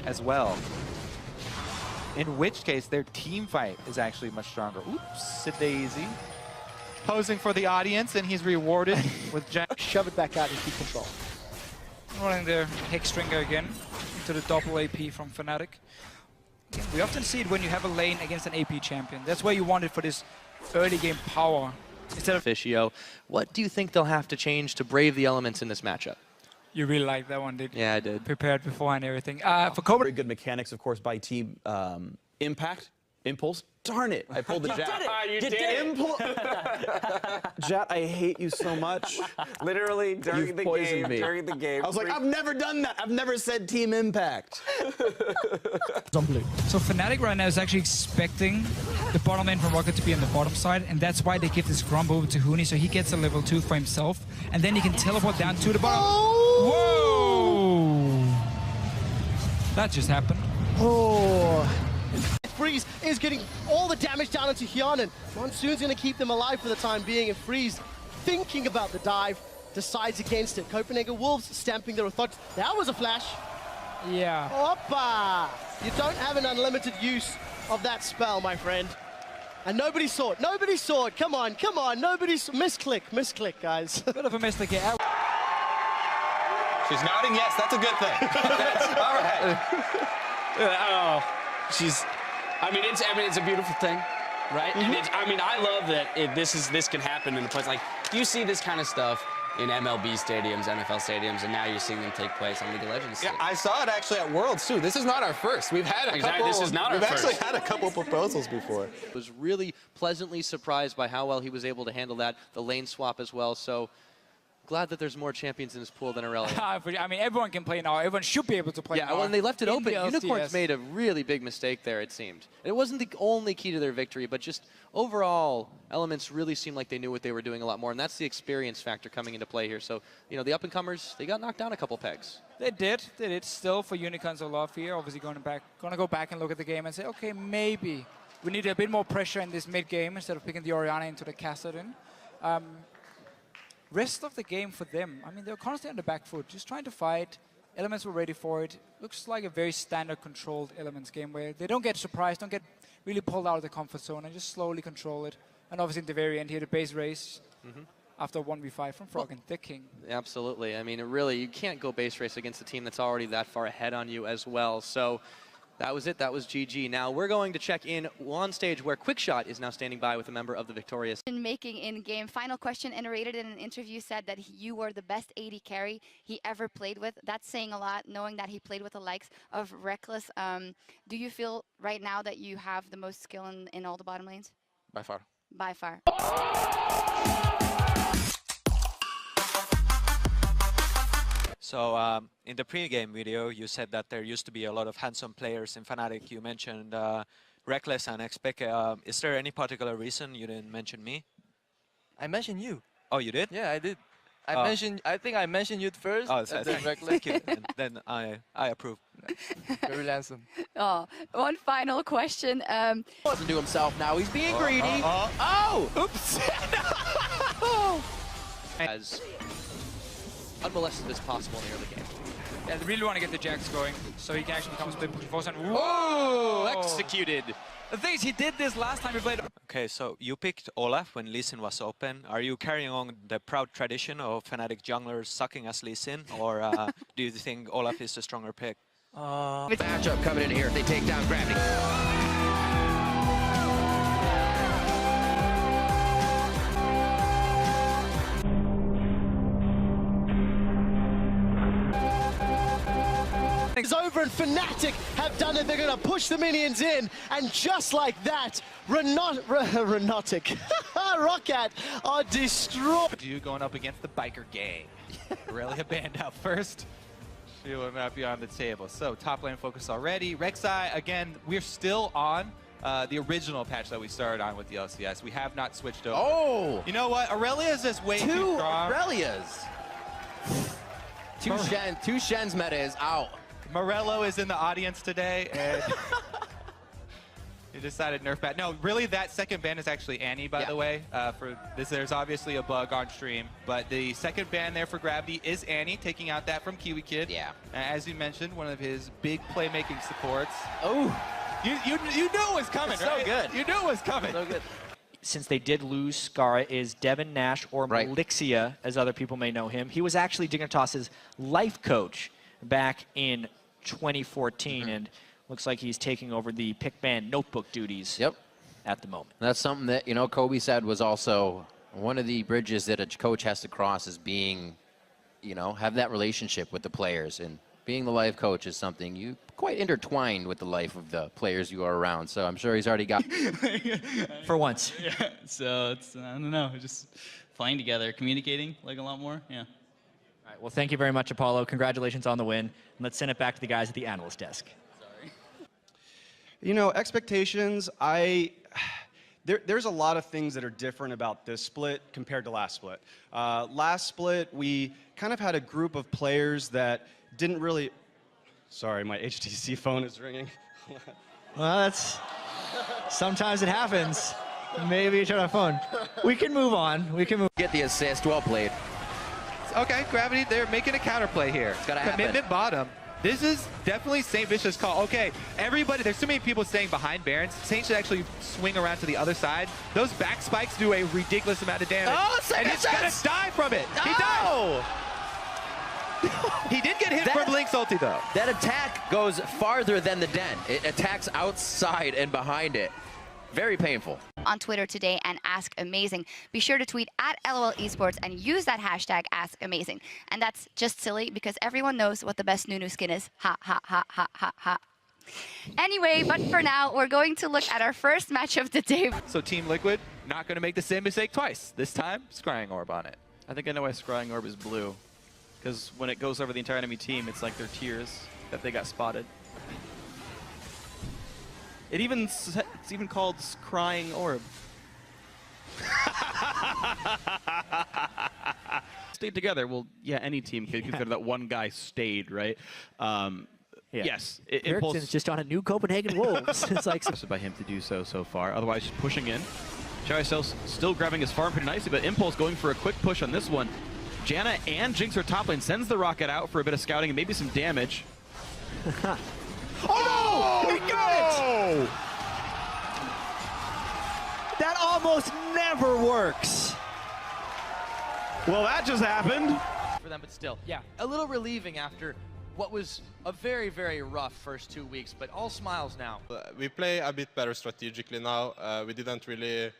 as well. In which case, their team fight is actually much stronger. Oops, a daisy. Posing for the audience, and he's rewarded with Jack. Shove it back out and keep control. Running the Hex Stringer again into the double AP from Fnatic. Again, we often see it when you have a lane against an AP champion. That's where you want it for this early game power. Instead of Officio, what do you think they'll have to change to brave the elements in this matchup? You really like that one, did you? Yeah, I did. Prepared beforehand and everything. For Cobra. Very good mechanics, of course, by Team Impact. Impulse. Darn it! I pulled the Jat. You did it! Jat, I hate you so much. Literally during You've the poisoned game. me. During the game. I was like, I've never done that. I've never said Team Impact. On blue. So Fnatic right now is actually expecting the bottom lane from Rocket to be on the bottom side, and that's why they give this Grump over to Huni, so he gets a level 2 for himself, and then he can teleport down to the bottom. Whoa! That just happened. Oh. Freeze is getting all the damage down into Hyanan. Monsoon's going to keep them alive for the time being, and Freeze, thinking about the dive, decides against it. Copenhagen Wolves stamping their authority. That was a flash. Yeah. Oppa! You don't have an unlimited use of that spell, my friend. And nobody saw it. Nobody saw it. Come on, come on. Nobody saw. Misclick, guys. Bit of a mistake here. She's nodding yes, that's a good thing. That's all right. Oh, I mean, it's a beautiful thing, right? And I love that this can happen in a place like you see this kind of stuff in MLB stadiums, NFL stadiums, and now you're seeing them take place on League of Legends. Yeah, I saw it actually at Worlds too. This is not our first. We've had a couple. This is not our first. We've actually had a couple proposals before. Was really pleasantly surprised by how well he was able to handle that, the lane swap as well. So glad that there's more champions in this pool than Aurelia. I mean, everyone can play now. Everyone should be able to play now. Yeah, when they left it open, the Unicorns LCS. made a really big mistake there, it seemed. It wasn't the only key to their victory, but just overall, Elements really seemed like they knew what they were doing a lot more, and that's the experience factor coming into play here. So, you know, the up-and-comers, they got knocked down a couple pegs. They did. Still, for Unicorns, a lot of fear. Obviously, going to go back and look at the game and say, okay, maybe we need a bit more pressure in this mid-game instead of picking the Orianna into the Kassadin. Rest of the game for them, I mean, they're constantly on the back foot, just trying to fight. Elements were ready for it. Looks like a very standard controlled Elements game where they don't get surprised, don't get really pulled out of the comfort zone and just slowly control it. And obviously in the very end here, the base race after 1v5 from Frog and the King. Absolutely. I mean, really, you can't go base race against a team that's already that far ahead on you as well. So that was it. That was GG. Now we're going to check in on stage where Quickshot is now standing by with a member of the victorious. Making in-game. Final question, Iterated in an interview said that you were the best AD carry he ever played with. That's saying a lot, knowing that he played with the likes of Reckless. Do you feel right now that you have the most skill in all the bottom lanes? By far. By far. So in the pre-game video, you said that there used to be a lot of handsome players in Fnatic. You mentioned Reckless and Xpeke. Is there any particular reason you didn't mention me? I mentioned you. Oh, you did? Yeah, I did. I think I mentioned you first. Oh, and then Reckless. thank you. And then I approve. Very handsome. Oh, one final question. Doesn't do himself now. He's being greedy. Oh! Oops! As unmolested as possible in the early game. Yeah, they really want to get the Jax going so he can actually become split pushing force. And Oh, executed. The thing is, he did this last time he played. Okay, so you picked Olaf when Lee Sin was open. Are you carrying on the proud tradition of Fnatic junglers sucking as Lee Sin, or do you think Olaf is a stronger pick? Matchup coming in here. They take down Gravity. It's over and Fnatic have done it. They're going to push the minions in. And just like that, Renotic, Roccat are destroyed. You going up against the biker gang. Aurelia banned out first. She will not be on the table. So top lane focus already. Rek'Sai, again, we're still on the original patch that we started on with the LCS. We have not switched over. Oh! You know what? Aurelia's is way too strong. Aurelias. Two Shen's meta is out. Morello is in the audience today, and He decided nerf bat. No, really, that second ban is actually Annie, by the way. For this, there's obviously a bug on stream, but the second ban there for Gravity is Annie, taking out that from Kiwi Kid. Yeah. As you mentioned, one of his big playmaking supports. Oh. You knew it was coming, It's right? so good. You knew it was coming. So good. Since they did lose Skara, is Devin Nash, or Malixia, as other people may know him. He was actually Dignitas's life coach back in 2014, and looks like he's taking over the Pickman notebook duties at the moment. That's something that, you know, Kobe said was also one of the bridges that a coach has to cross is being, you know, have that relationship with the players. And being the life coach is something you quite intertwined with the life of the players you are around. So I'm sure he's already got. For once. Yeah, so it's, I don't know, just playing together, communicating like a lot more, yeah. All right, well, thank you very much, Apollo. Congratulations on the win. And let's send it back to the guys at the analyst desk. You know, expectations, there's a lot of things that are different about this split compared to last split. Last split, we kind of had a group of players that didn't really, sorry, my HTC phone is ringing. Well, that's, sometimes it happens. Maybe you turn on phone. We can move on. We can move. Get the assist, well played. Okay, Gravity, they're making a counterplay here. It's gotta happen. Commitment bottom. This is definitely St. Vicious call. Okay, everybody, there's too many people staying behind Barons. Saint should actually swing around to the other side. Those back spikes do a ridiculous amount of damage. Oh, and he's gonna die from it. He died. He did get hit from Link's ulti though. That attack goes farther than the den. It attacks outside and behind it. Very painful. On Twitter today and Ask Amazing. Be sure to tweet at LOL Esports and use that hashtag Ask Amazing. And that's just silly because everyone knows what the best Nunu skin is. Ha ha ha ha ha ha. Anyway, but for now, we're going to look at our first match of the day. So Team Liquid not going to make the same mistake twice. This time, Scrying Orb on it. I think I know why Scrying Orb is blue. Because when it goes over the entire enemy team, it's like their tears that they got spotted. It's even called Scrying Orb. Stayed together. Well, yeah, any team could consider that one guy stayed, right? Yes, Ericsson's just on a new Copenhagen Wolves. It's like by him to do so far. Otherwise, just pushing in. Charisel still grabbing his farm pretty nicely, but Impulse going for a quick push on this one. Janna and Jinx are top lane, sends the rocket out for a bit of scouting and maybe some damage. Oh no! He got it! That almost never works. Well, that just happened. For them, but still, a little relieving after what was a very, very rough first 2 weeks, but all smiles now. We play a bit better strategically now. We didn't really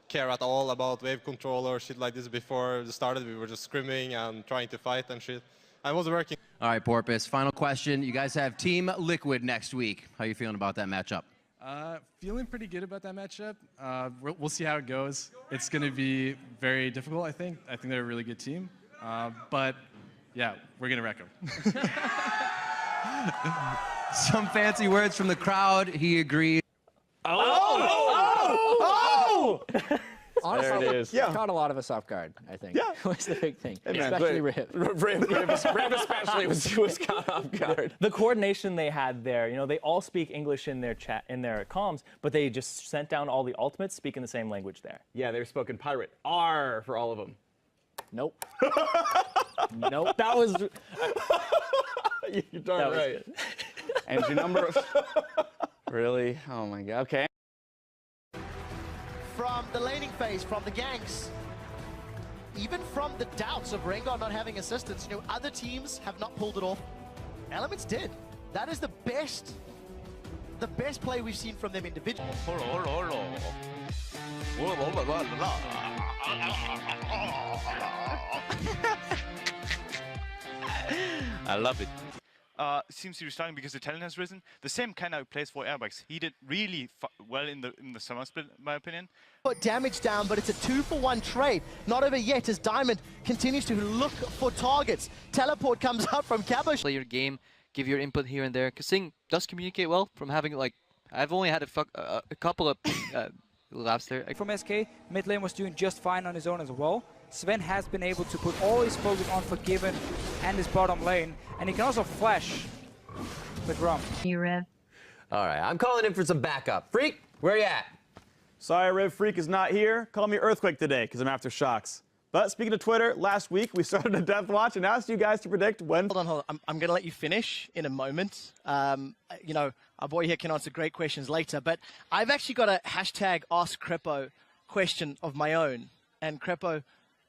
care at all about wave control or shit like this before the started. We were just screaming and trying to fight and shit. I was working. All right, Porpoise, final question. You guys have Team Liquid next week. How are you feeling about that matchup? Feeling pretty good about that matchup. We'll see how it goes. It's going to be very difficult, I think. I think they're a really good team. But, yeah, we're going to wreck them. Some fancy words from the crowd. He agrees. Honestly, There it is. caught a lot of us off guard, I think. Yeah. was the big thing. Hey, man, especially Riv. Riv especially was caught off guard. The coordination they had there, you know, they all speak English in their chat, in their comms, but they just sent down all the ultimates speaking the same language there. Yeah, they were spoken pirate. R for all of them. Nope. Nope. That was... You're darn right. And your number of... Really? Oh my god. Okay. From the laning phase, from the ganks, even from the doubts of Rengar not having assistance, you know, other teams have not pulled it off. Elements did. That is the best play we've seen from them individually. I love it. Seems to be starting because the talent has risen. The same kind of plays for Airbags. He did really well in the summer split, in my opinion. Put damage down, but it's a 2-for-1 trade. Not over yet as Diamond continues to look for targets. Teleport comes up from Cabo. Play your game, give your input here and there. Because Sing does communicate well from having, like, I've only had a couple of laps there. From SK, mid lane was doing just fine on his own as well. Sven has been able to put all his focus on Forgiven and his bottom lane, and he can also flash with Rum. You, Rev. All right, I'm calling in for some backup. Freak, where you at? Sorry, Rev Freak is not here. Call me Earthquake today, because I'm after shocks. But speaking of Twitter, last week we started a death watch and asked you guys to predict when. Hold on. I'm going to let you finish in a moment. You know, our boy here can answer great questions later, but I've actually got a hashtag Ask Crepo question of my own. And Crepo,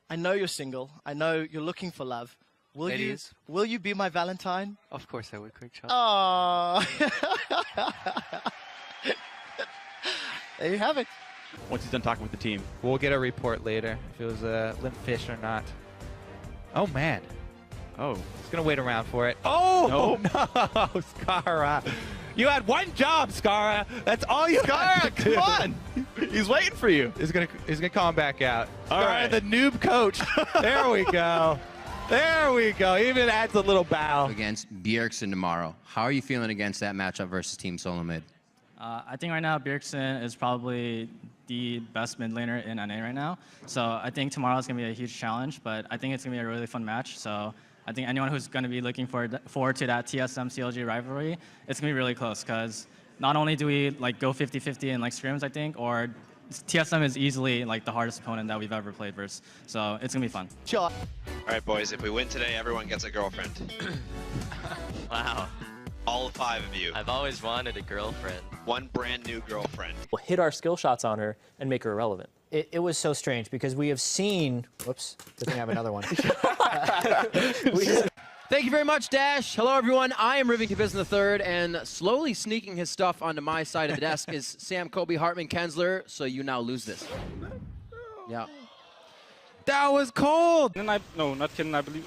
I know you're single. I know you're looking for love. Will you be my Valentine? Of course I would, quick shot. Oh. There you have it. Once he's done talking with the team. We'll get a report later if it was a limp fish or not. Oh, man. Oh. He's going to wait around for it. Oh, no, Skara. You had one job, Skara. That's all you had to do. Come on. He's waiting for you. He's gonna call him back out. All Skara, right. the noob coach. There we go. There we go. Even adds a little bow. Against Bjergsen tomorrow. How are you feeling against that matchup versus Team Solo Mid? I think right now Bjergsen is probably the best mid laner in NA right now. So I think tomorrow is going to be a huge challenge, but I think it's going to be a really fun match. So I think anyone who's going to be looking forward to that TSM-CLG rivalry, it's going to be really close because not only do we like go 50-50 in like scrims, I think, or TSM is easily like the hardest opponent that we've ever played versus. So it's going to be fun. Sure. All right, boys, if we win today, everyone gets a girlfriend. Wow. All 5 of you. I've always wanted a girlfriend. One brand new girlfriend. We'll hit our skill shots on her and make her irrelevant. It was so strange because we have seen. Whoops, good thing I have another one. Thank you very much, Dash. Hello, everyone. I am Riving Kibizn III, and slowly sneaking his stuff onto my side of the desk is Sam Kobe Hartman Kensler, so you now lose this. Yeah. That was cold. No, not kidding, I believe.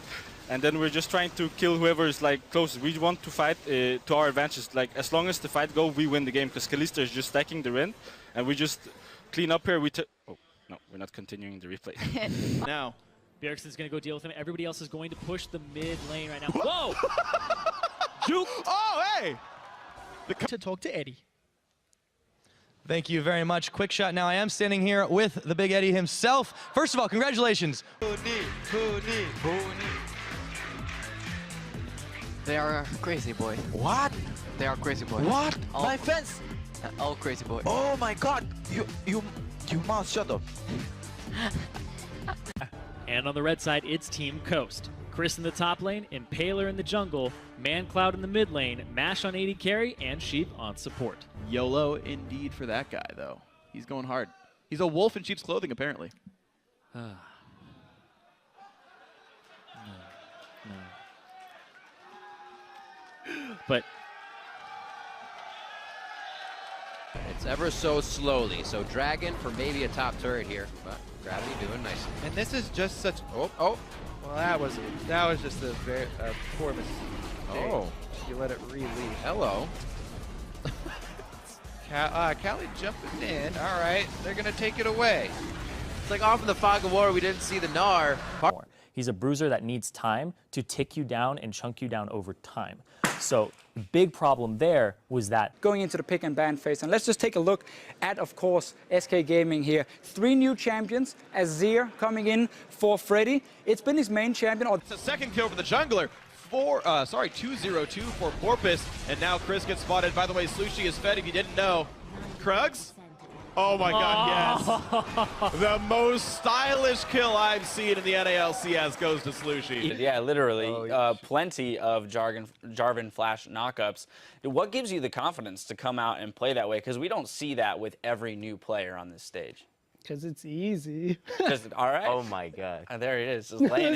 And then we're just trying to kill whoever is like closest. We want to fight to our advantage. Like as long as the fight goes, we win the game because Kalista is just stacking the win, and we just clean up here. Oh no, we're not continuing the replay. Now, Bjergsen's going to go deal with him. Everybody else is going to push the mid lane right now. Whoa! Juke! Oh, hey! To talk to Eddie. Thank you very much. Quick shot. Now I am standing here with the Big Eddie himself. First of all, congratulations. They are crazy boy. What? They are crazy boy. What? All, My fans? All crazy boy. Oh my God! You must shut up. And on the red side, it's Team Coast. Chris in the top lane, Impaler in the jungle, ManCloud in the mid lane, Mash on AD carry, and Sheep on support. YOLO indeed for that guy, though. He's going hard. He's a wolf in sheep's clothing, apparently. But It's ever so slowly. So Dragon for maybe a top turret here, but Gravity doing nicely. And this is just such. Oh. Well, that was just a very poor mistake. Oh. You let it release. Hello. Callie jumping in. All right, they're gonna take it away. It's like off in the fog of war, we didn't see the Gnar. He's a bruiser that needs time to tick you down and chunk you down over time. So the big problem there was that going into the pick and ban phase. And let's just take a look at, of course, SK Gaming here. 3 new champions. Azir coming in for Freddy. It's been his main champion. It's a second kill for the jungler. 202 for Porpoise. And now Chris gets spotted. By the way, Slushi is fed if you didn't know. Krugs? Oh my God, yes. The most stylish kill I've seen in the NALCS goes to Slushi. Yeah, literally. Plenty of Jarvan Flash knockups. What gives you the confidence to come out and play that way? Because we don't see that with every new player on this stage. Because it's easy. All right. Oh my God. There it is, just laying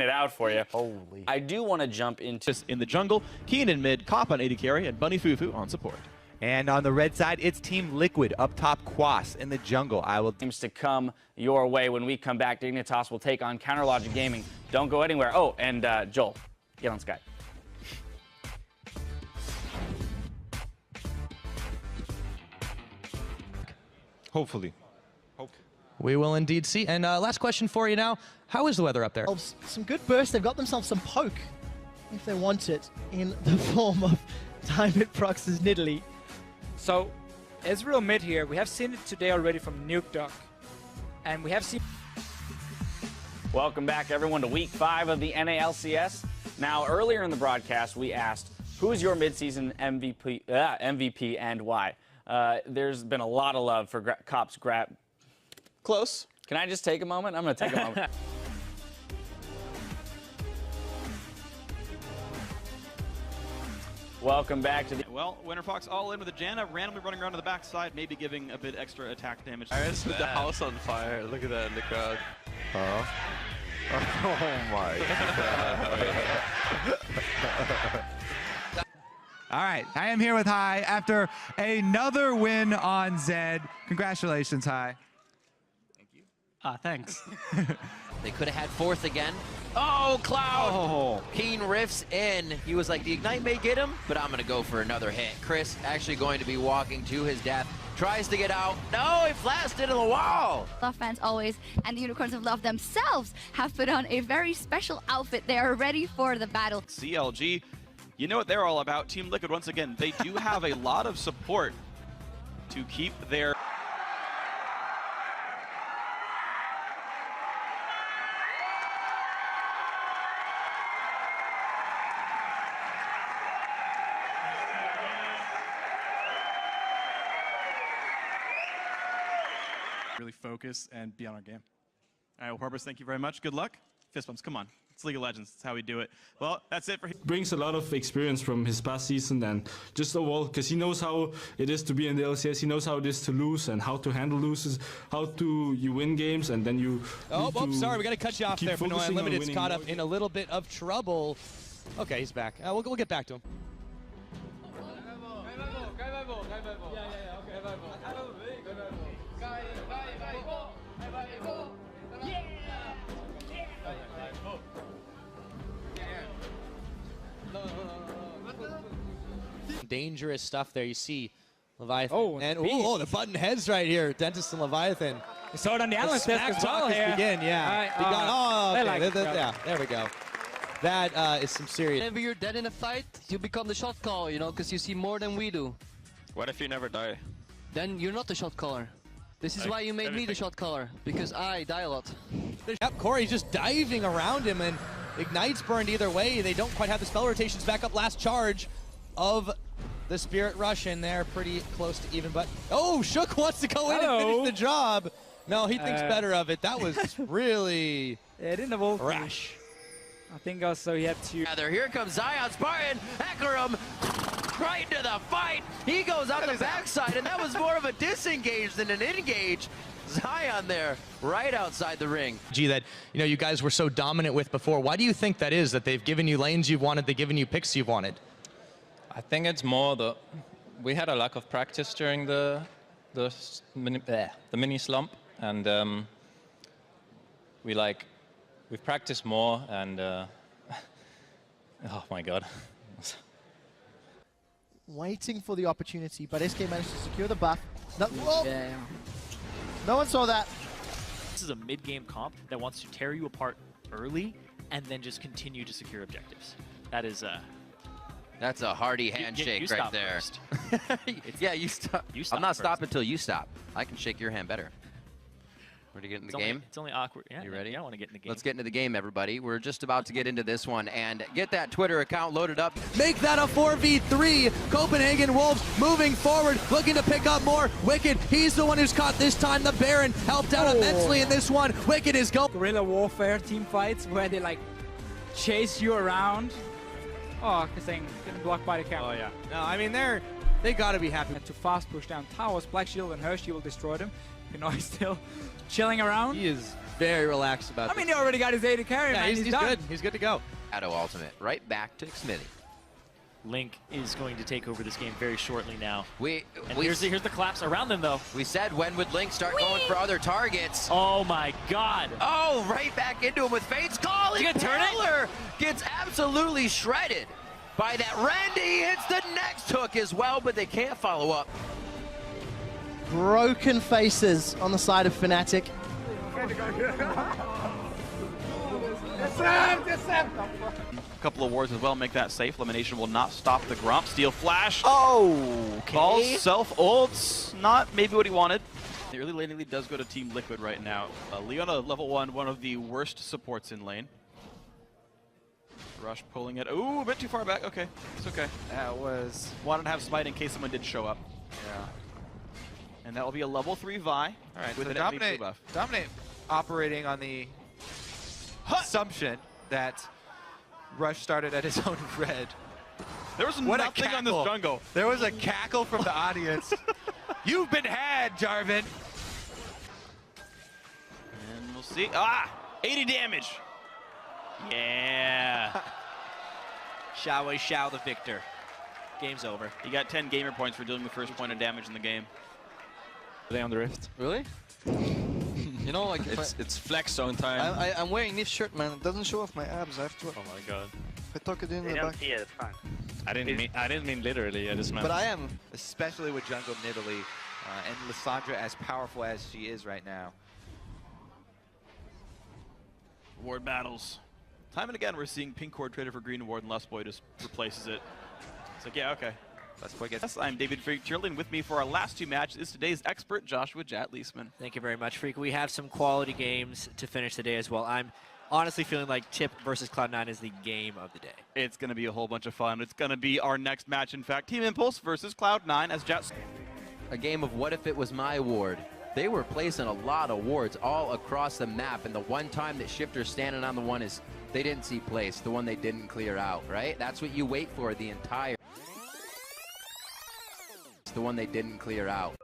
it out for you. Holy. I do want to jump into in the jungle, Keen in mid, Cop on AD carry, and Bunny Fufu on support. And on the red side, it's Team Liquid up top, Quas in the jungle. Seems to come your way. When we come back, Dignitas will take on Counterlogic Gaming. Don't go anywhere. Oh, and Joel, get on Skype. Hopefully. We will indeed see. And last question for you now. How is the weather up there? Some good burst. They've got themselves some poke, if they want it, in the form of Diamond Prox's Nidalee. So, Ezreal mid here. We have seen it today already from Nuke Duck. And we have seen... Welcome back, everyone, to Week 5 of the NALCS. Now, earlier in the broadcast, we asked Who is your midseason MVP and why? There's been a lot of love for Cops grab. Close. Can I just take a moment? I'm going to take a moment. Welcome back to the... Well, Winterfox all in with a Janna, randomly running around to the backside, maybe giving a bit extra attack damage. There's the house on fire. Look at that in the crowd. Huh? Oh my god. All right, I am here with Hai after another win on Zed. Congratulations, Hai. Thanks. They could have had fourth again. Oh, Cloud! Oh. Keen riffs in. He was like, the Ignite may get him, but I'm going to go for another hit. Chris actually going to be walking to his death. Tries to get out. No, he flashed into the wall. Love fans always, and the Unicorns of Love themselves have put on a very special outfit. They are ready for the battle. CLG, you know what they're all about. Team Liquid, once again, they do have a lot of support to keep their... Really focus and be on our game. All right, well, Purpose, thank you very much. Good luck. Fist bumps, come on. It's League of Legends. That's how we do it. Well, that's it for him. Brings a lot of experience from his past season and just overall, because he knows how it is to be in the LCS. He knows how it is to lose and how to handle loses, how to you win games and then you. Sorry, we got to cut you off there. Benoit Unlimited's caught up in a little bit of trouble. Okay, he's back. We'll get back to him. Dangerous stuff there. You see Leviathan. Oh, the button heads right here. Dentist and Leviathan. You saw it on the analyst desk as well here. Begin, yeah. There we go. That is some serious. Whenever you're dead in a fight, you become the shot caller, you know, because you see more than we do. What if you never die? Then you're not the shot caller. This is why you made me the shot caller, because I die a lot. Yep, Corey's just diving around him, and Ignite's burned either way. They don't quite have the spell rotations back up. Last charge of the Spirit Rush in there, pretty close to even, but oh, Shook wants to go in and finish the job. No, he thinks better of it. That was really rash. I think also he had to... Here comes Zion Spartan, Hecarim, right into the fight. He goes on the backside, and that was more of a disengage than an engage. Zion there, right outside the ring. That, you guys were so dominant with before. Why do you think that is, that they've given you lanes you've wanted, they've given you picks you've wanted? I think it's more we had a lack of practice during the mini slump, and we've practiced more, and oh my god. Waiting for the opportunity, but SK managed to secure the buff. No, no one saw that. This is a mid-game comp that wants to tear you apart early and then just continue to secure objectives. That is That's a hearty handshake right there. Yeah, you stop. I'm not stopping until you stop. I can shake your hand better. Ready to get in the game? It's only awkward. Yeah, you ready? I want to get in the game. Let's get into the game, everybody. We're just about to get into this one and get that Twitter account loaded up. Make that a 4v3. Copenhagen Wolves moving forward, looking to pick up more. Wicked, he's the one who's caught this time. The Baron helped out immensely in this one. Wicked is going. Guerrilla warfare team fights where they chase you around. Oh, getting blocked by the camera. Oh yeah. No, I mean they gotta be happy. And to fast push down towers, Black Shield and Hershey will destroy them. Pinoy still chilling around. He is very relaxed about I mean, he already got his AD carry, yeah, man. He's good. He's good to go. Shadow ultimate, right back to Smithy. Link is going to take over this game very shortly now. Here's the collapse around them, though. We said, when would Link start going for other targets? Oh my god. Oh, right back into him with Fate's Call. You gonna turn it? Gets absolutely shredded by that. Randy hits the next hook as well, but they can't follow up. Broken faces on the side of Fnatic. A couple of wards as well, make that safe. Elimination will not stop the Grump. Steel Flash. Okay. Balls, self ults. Not maybe what he wanted. The early laning lead does go to Team Liquid right now. Leona, level 1, one of the worst supports in lane. Rush pulling it. Ooh, a bit too far back. Okay, it's okay. That was... Wanted to have smite in case someone did show up. Yeah. And that will be a level 3 Vi. All right, with so an Dominate, MVP buff. Dominate operating on the assumption that Rush started at his own red. There was What nothing a on this cackle. jungle. There was a cackle from the audience. You've been had, Jarvan. And we'll see. Ah! 80 damage. Yeah. Shao Wei Shao the victor. Game's over. He got 10 gamer points for dealing the first point of damage in the game. Are they on the rift? Really? You know, like It's flex zone time. I'm wearing this shirt, man. It doesn't show off my abs. I have to. Oh my god. I tuck it in They the don't back. see it, it's fine. I didn't mean literally. I just meant. But I am. Especially with jungle Nidalee and Lissandra as powerful as she is right now. Ward battles. Time and again, we're seeing pink ward traded for green ward, and Lustboy just replaces it. It's like, yeah, okay. Lustboy gets. Yes, I'm David Freak Cheerleading. With me for our last two matches is today's expert, Joshua Jat Leesman. Thank you very much, Freak. We have some quality games to finish the day as well. I'm honestly feeling like Tip versus Cloud9 is the game of the day. It's going to be a whole bunch of fun. It's going to be our next match, in fact. Team Impulse versus Cloud9 as Jat. A game of what if it was my ward. They were placing a lot of wards all across the map, and the one time that Shifter's standing on the one is they didn't see place, the one they didn't clear out, right? That's what you wait for the entire... the one they didn't clear out.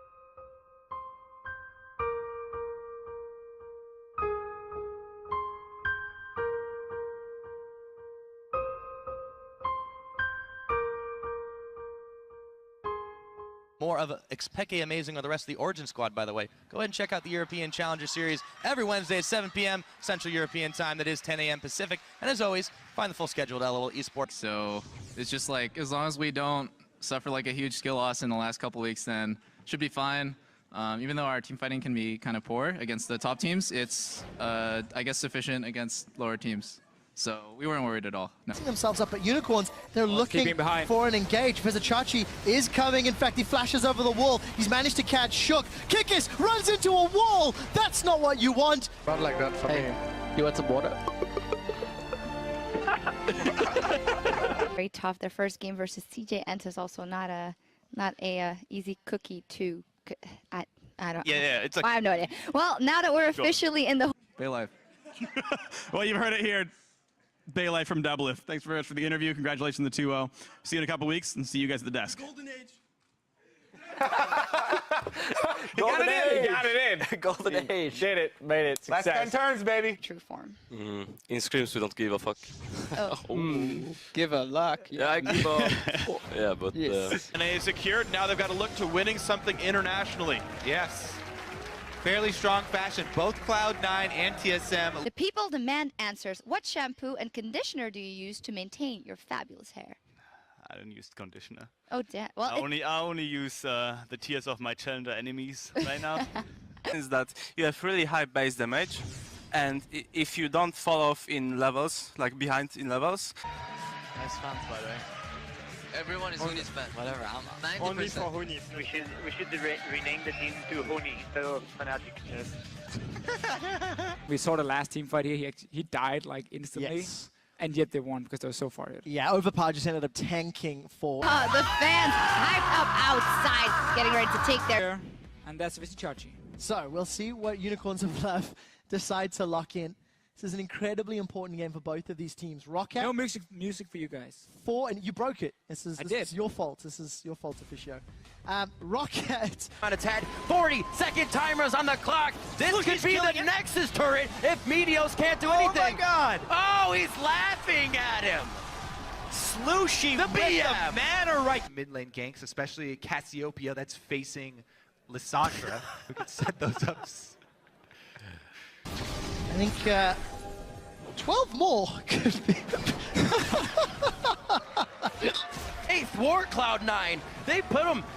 More of Expeke Amazing or the rest of the Origin squad, by the way. Go ahead and check out the European Challenger Series every Wednesday at 7 p.m. Central European Time. That is 10 a.m. Pacific. And as always, find the full schedule at LOL Esports. So it's just like, as long as we don't suffer like a huge skill loss in the last couple weeks, then should be fine. Even though our team fighting can be kind of poor against the top teams, it's, I guess, sufficient against lower teams. So we weren't worried at all. No. Themselves up at Unicorns. They're looking for an engage. Vizachachi is coming. In fact, he flashes over the wall. He's managed to catch Shook. Kikis runs into a wall. That's not what you want. Not like that for me. You want some water? Very tough. Their first game versus CJ Ent is also not a easy cookie to. I don't. Yeah, it's like. I have no idea. Well, now that we're officially in the. Baylife. Well, you've heard it here. Baylife from Doublelift. Thanks very much for the interview. Congratulations on the 2-0. See you in a couple weeks, and see you guys at the desk. Golden Age. Golden Age. Got it in. Golden Age. Did it. Made it. Last Success. 10 turns, baby. True form. In scrims, we don't give a fuck. Give a luck. Yeah, I give a... yeah, but... Yes. And they secured. Now they've got to look to winning something internationally. Yes. Fairly strong fashion. Both Cloud9 and TSM. The people demand answers. What shampoo and conditioner do you use to maintain your fabulous hair? I don't use conditioner. Oh, damn. Well, I only use the tears of my challenger enemies right now. Is that you have really high base damage, and if you don't fall off in levels, like behind in levels. Nice fans, by the way. Everyone is Hoonies fan. Whatever, I'm 90%. Only for Hoonies. We should rename the team to Hooney instead of Fnatic. Yes. We saw the last team fight here. He died like instantly. Yes. And yet they won because they were so far ahead. Yeah, Overpower just ended up tanking for... the fans hyped up outside, getting ready to take their... And that's Vizachachi. So, we'll see what Unicorns of Love decide to lock in. This is an incredibly important game for both of these teams. Rocket... No music for you guys. And you broke it. This is your fault. This is your fault, Officio. Rocket... On its head, 40-second timers on the clock. This could be the Nexus turret if Meteos can't do anything. Oh my god! Oh, he's laughing at him. Slooshy The BM. manner right. Mid lane ganks, especially Cassiopeia that's facing Lissandra, who can set those up. I think 12 more could be... 8th War Cloud9. They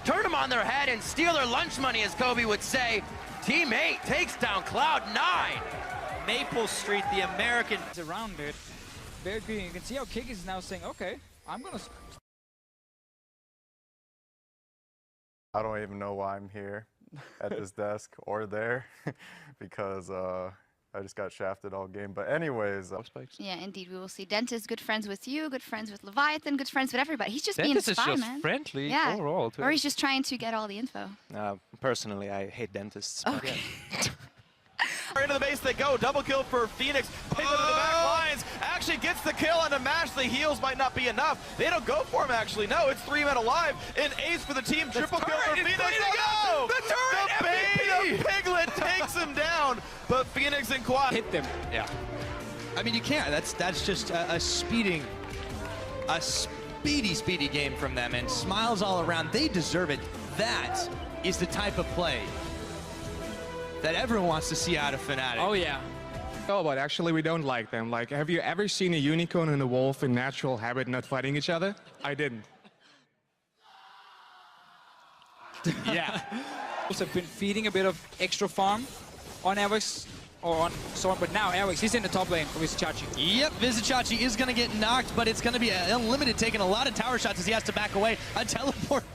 turn them on their head and steal their lunch money, as Kobe would say. Team 8 takes down Cloud9. Maple Street, the American. It's around it. Very good. You can see how Kick is now saying, okay, I'm going to... I don't even know why I'm here at this desk or there because I just got shafted all game. But anyways. Yeah, indeed. We will see Dentist good friends with you, good friends with Leviathan, good friends with everybody. He's just Dentist being a spy, is just man. friendly Yeah. overall. Or he's just trying to get all the info. Personally, I hate dentists. Okay. Into the base they go. Double kill for Phoenix. Pick them to the back lines. Actually gets the kill on the mash. The heals might not be enough. They don't go for him, actually. No, it's 3 men alive. An ace for the team. Triple kill for Phoenix. They go! The turret! The Piglet takes him down. But Phoenix and Quad hit them. Yeah. I mean, you can't. That's just a speedy game from them, and smiles all around. They deserve it. That is the type of play that everyone wants to see out of Fnatic. Oh, yeah. Oh, but actually we don't like them. Like, have you ever seen a unicorn and a wolf in natural habit not fighting each other? I didn't. Yeah. Also been feeding a bit of extra farm on Airwax, or on Zorn, but now Airwax, he's in the top lane for Vizicachi. Yep, Vizicachi is going to get knocked, but it's going to be unlimited, taking a lot of tower shots as he has to back away. A teleport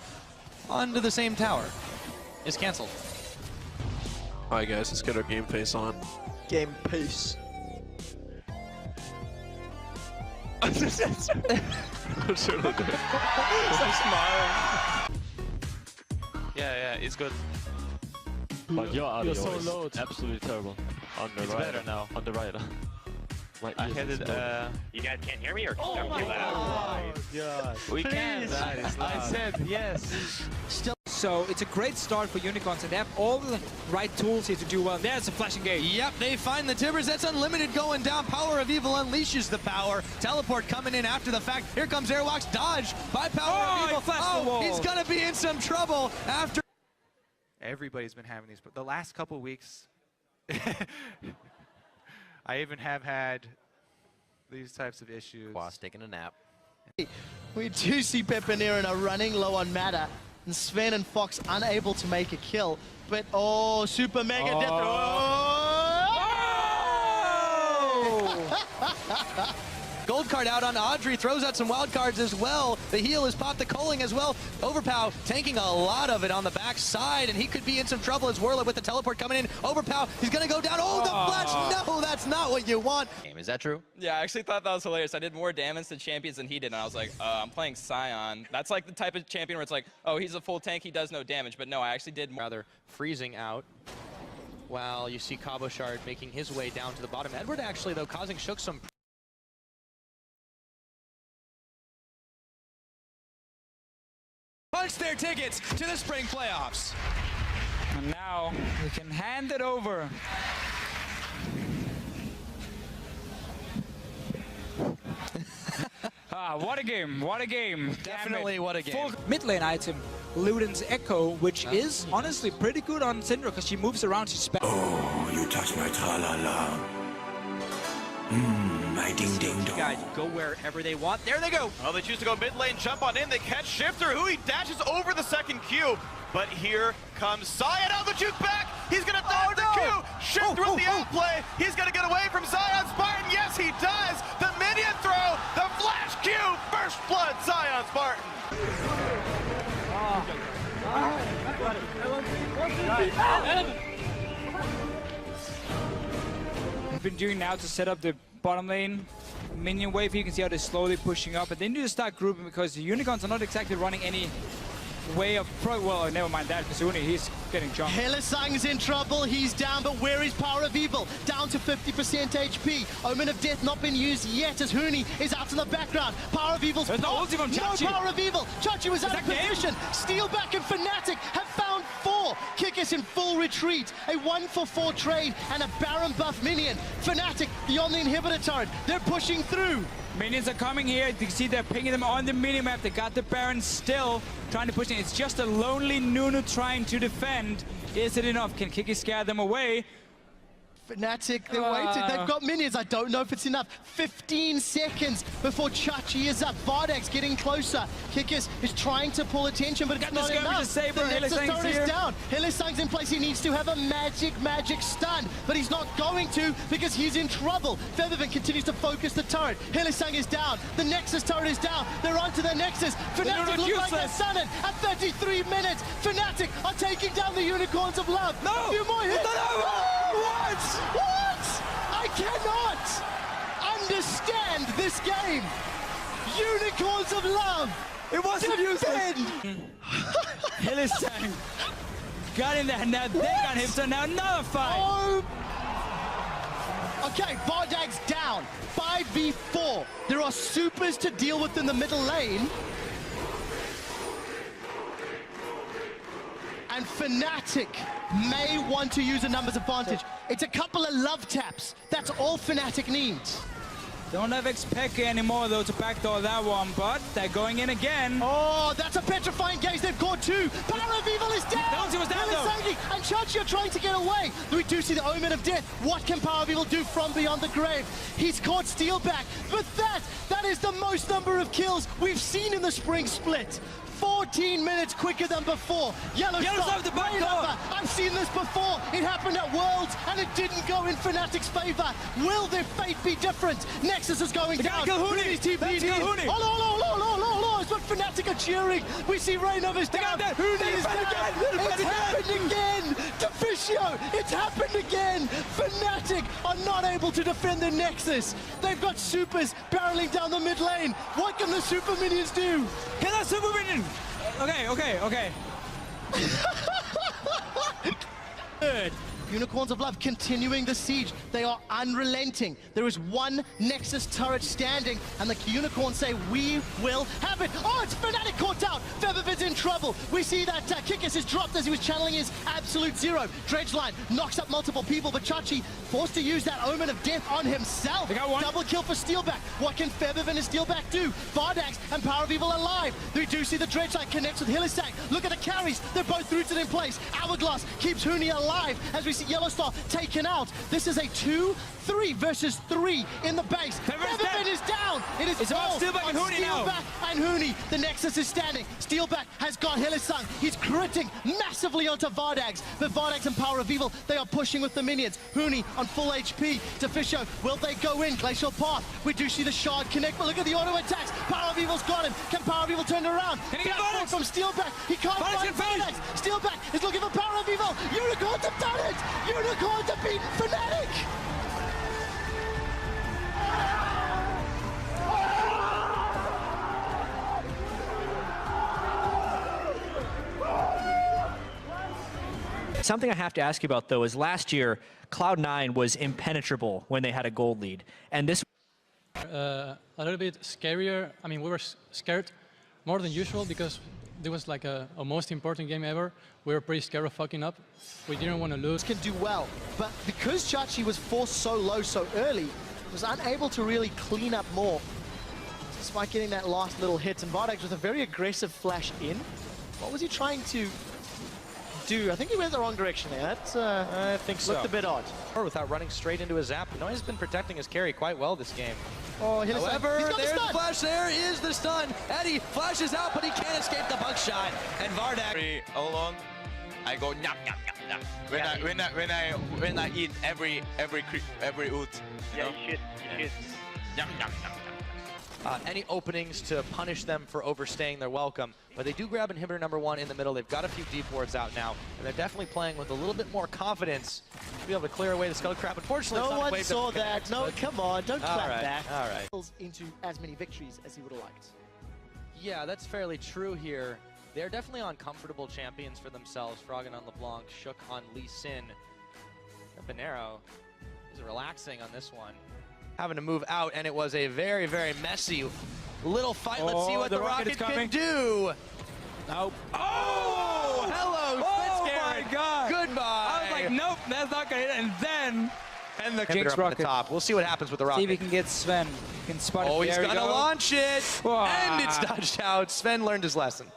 onto the same tower is canceled. Alright guys, let's get our game face on. Game pace. Yeah, it's good. But your audio so is low. absolutely terrible. On the It's right. better now. On the right. Right I had it. You guys can't hear me, or Oh I'm my too loud? God. We can. I said yes. Still, so it's a great start for Unicorns, and they have all the right tools here to do well. There's a flash engage. Yep, they find the Tibbers. That's unlimited going down. Power of Evil unleashes the power. Teleport coming in after the fact. Here comes Airwalks. Dodge by Power of Evil. Oh, he's going to be in some trouble after. Everybody's been having these. But the last couple weeks, I even have had these types of issues. Quas taking a nap. We do see Pepinera running low on mana, and Sven and Fox unable to make a kill. But oh, super mega death. Oh! Gold card out on Audrey, throws out some wild cards as well. The heal is popped, the culling as well. Overpow taking a lot of it on the back side, and he could be in some trouble as Whirler with the teleport coming in. Overpow, he's gonna go down. Oh, the flash! No, that's not what you want. Is that true? Yeah, I actually thought that was hilarious. I did more damage to champions than he did, and I was like, I'm playing Scion. That's like the type of champion where it's like, oh, he's a full tank, he does no damage. But no, I actually did more. Rather freezing out. While you see Cabo Shard making his way down to the bottom. Edward actually, though, causing Shook some. Punch their tickets to the spring playoffs. And now we can hand it over. What a game, what a game. Definitely what a game. Full mid lane item, Luden's Echo, which is honestly pretty good on Syndra because she moves around, she's Oh, you touch my tra-la-la. My ding-ding-dong. Guys go wherever they want. There they go. Oh, they choose to go mid lane, jump on in. They catch Shifter, who he dashes over the second Q. But here comes Zion on the juke back. He's going to dodge the Q. Shifter with the outplay. He's going to get away from Zion Spartan. Yes, he does. The minion throw, the flash Q. First blood, Zion Spartan. Been doing now to set up the bottom lane minion wave. You can see how they're slowly pushing up, but they need to start grouping because the Unicorns are not exactly running any way of well, never mind that, Kazuni, he's getting jumped. Hylissang's in trouble, he's down, but where is Power of Evil? Down to 50% HP. Omen of Death not been used yet as Huni is out in the background. Power of Evil's There's no ulti from Chachi. No Power of Evil. Chachi was out of position. Steal back and Fnatic have found 4. Kickus in full retreat. A 1-for-4 trade and a Baron buff minion. Fnatic, the on the inhibitor turret. They're pushing through. Minions are coming here. You can see they're pinging them on the minimap. They got the Baron still trying to push in. It's just a lonely Nunu trying to defend. Is it enough? Can Kiki scare them away? Fnatic, they're waiting. They've got minions. I don't know if it's enough. 15 seconds before Chachi is up. Vardak's getting closer. Kikis is trying to pull attention, but it's not enough. The Nexus is down. Hylissang's in place. He needs to have a magic stun, but he's not going to because he's in trouble. Feathervin continues to focus the turret. Hylissang is down. The Nexus turret is down. They're onto the Nexus. Fnatic look like they're stunning at 33 minutes. Fnatic are taking down the Unicorns of Love. No! A few more hits. What? What? understand this game. Unicorns of love. It wasn't useless. Hillesang got in there. Now they got him. So now another fight. Oh. Okay, Bardag's down. 5v4. There are supers to deal with in the middle lane. And Fnatic may want to use a numbers advantage. It's a couple of love taps. That's all Fnatic needs. Don't have Xpeke anymore, though, to backdoor that one, but they're going in again. Oh, that's a petrifying gaze. They've caught two. Power of Evil is down. He was down, though. And Chachi are trying to get away. We do see the Omen of Death. What can Power of Evil do from beyond the grave? He's caught Steel back, but that is the most number of kills we've seen in the spring split. 14 minutes quicker than before. Yellowstone, the back door. I've seen this before. It happened at Worlds, and it didn't go in Fnatic's favor. Will their fate be different? Nexus is going down. Hooney's TP in. Oh, it's what Fnatic are cheering. We see Rainover's down. Hooney is down. It's happened again. Deficio, it's happened again. Fnatic are not able to defend the Nexus. They've got supers barreling down the mid lane. What can the super minions do? Can that super minion? Okay. Good. Unicorns of Love continuing the siege. They are unrelenting. There is one Nexus turret standing, and the Unicorns say, we will have it. Oh, it's Fnatic caught out. Febivid's in trouble. We see that Kikis is dropped as he was channeling his Absolute Zero. Dredgeline knocks up multiple people, but Chachi forced to use that Omen of Death on himself. They got one. Double kill for Steelback. What can Febivid and Steelback do? Bardax and Power of Evil alive. We do see the Dredgeline connects with Hillesang. Look at the carries. They're both rooted in place. Hourglass keeps Hooney alive as we see Yellowstar taken out. This is a 2-3 versus 3 in the base. Febivid is down. It's all Steelback and Hooney now. Steelback and Hooney. The Nexus is standing. Steelback has got Hillesang. He's critting massively onto Vardags. But Vardags and Power of Evil, they are pushing with the minions. Hooney on full HP. Deficio, will they go in? Glacial Path. We do see the shard connect, but look at the auto attacks. Power of Evil's got him. Can Power of Evil turn around? Can he get Back from Steelback. He can't find Vardags. Steelback is looking for Power of Evil. Unicorns have done it. Unicorns have beaten Fnatic. Something I have to ask you about, though, is last year, Cloud9 was impenetrable when they had a gold lead. And this... a little bit scarier. I mean, we were scared more than usual because it was like a most important game ever. We were pretty scared of fucking up. We didn't want to lose. Can do well, but because Chachi was forced so low so early, was unable to really clean up more, despite getting that last little hit. And Vardags with a very aggressive flash in. What was he trying to do? I think he went the wrong direction there. That I think so. Looked a bit odd. Without running straight into his zap. Noise has been protecting his carry quite well this game. Oh, however, there's the flash. There is the stun. Eddie flashes out, but he can't escape the buckshot. And Vardak. All along, I go nyap nyap nyap nyap. When I eat every ult. Yeah, you should. Nyap nyap nyap. Any openings to punish them for overstaying their welcome, but they do grab inhibitor number 1 in the middle. They've got a few deep wards out now, and they're definitely playing with a little bit more confidence to be able to clear away the Skull Crab. Unfortunately, no one saw that. No, come on, don't clap back. All right. Into as many victories as he would have liked. Yeah, that's fairly true here. They're definitely uncomfortable champions for themselves. Froggen on LeBlanc, Shook on Lee Sin. Banero is relaxing on this one. Having to move out, and it was a very, very messy little fight. Let's see what the Rocket can do. Nope. Oh, hello, my God. Goodbye. I was like, nope, that's not gonna hit. And then the Jinx up at the top. We'll see what happens with the Rocket. See if he can get Sven. He can spot it. Oh, he's gonna launch it, and it's Wow. dodged out. Sven learned his lesson.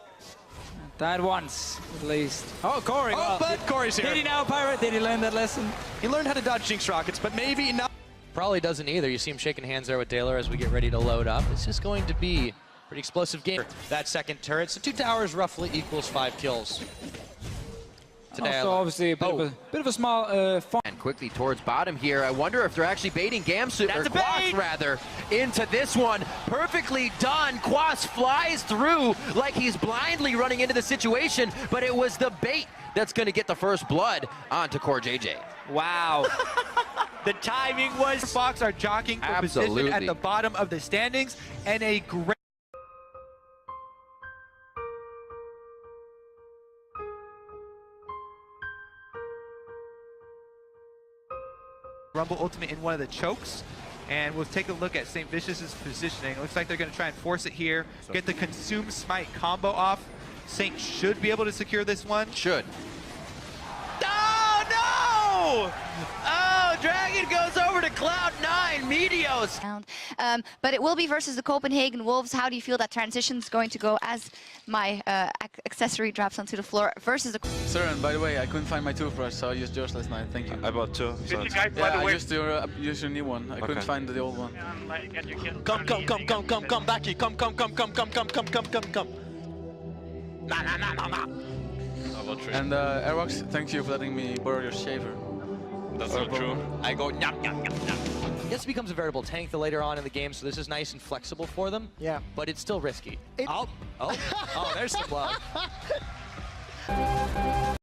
That once, at least. Oh, Corey. Oh, well, but Corey's here. Did he now, Pirate? Did he learn that lesson? He learned how to dodge Jinx Rockets, but maybe not. Probably doesn't either. You see him shaking hands there with Daylor as we get ready to load up. It's just going to be a pretty explosive game. That second turret, so 2 towers roughly equals 5 kills. Today, also, obviously, a bit of a small and quickly towards bottom here. I wonder if they're actually baiting Gamsu, or Quas rather, into this one. Perfectly done. Quas flies through like he's blindly running into the situation, but it was the bait that's going to get the first blood onto Core JJ. Wow. The timing was... Fox are jockeying for position at the bottom of the standings, and a great... Rumble ultimate in one of the chokes. And we'll take a look at St. Vicious's positioning. It looks like they're going to try and force it here. Get the Consume Smite combo off. Saint should be able to secure this one. Should. Oh, no! Oh, Dragon goes over to Cloud9, Meteos. But it will be versus the Copenhagen Wolves. How do you feel that transition is going to go as my accessory drops onto the floor versus the... Sir, and by the way, I couldn't find my toothbrush, so I used yours last night. Thank you. I bought two. So I used your new one. I couldn't find the old one. Come, Becky. Come. Nah. And Airbox, thank you for letting me borrow your shaver. That's not true. I go nyam. This becomes a variable tank later on in the game, so this is nice and flexible for them. Yeah. But it's still risky. Oh, there's some love.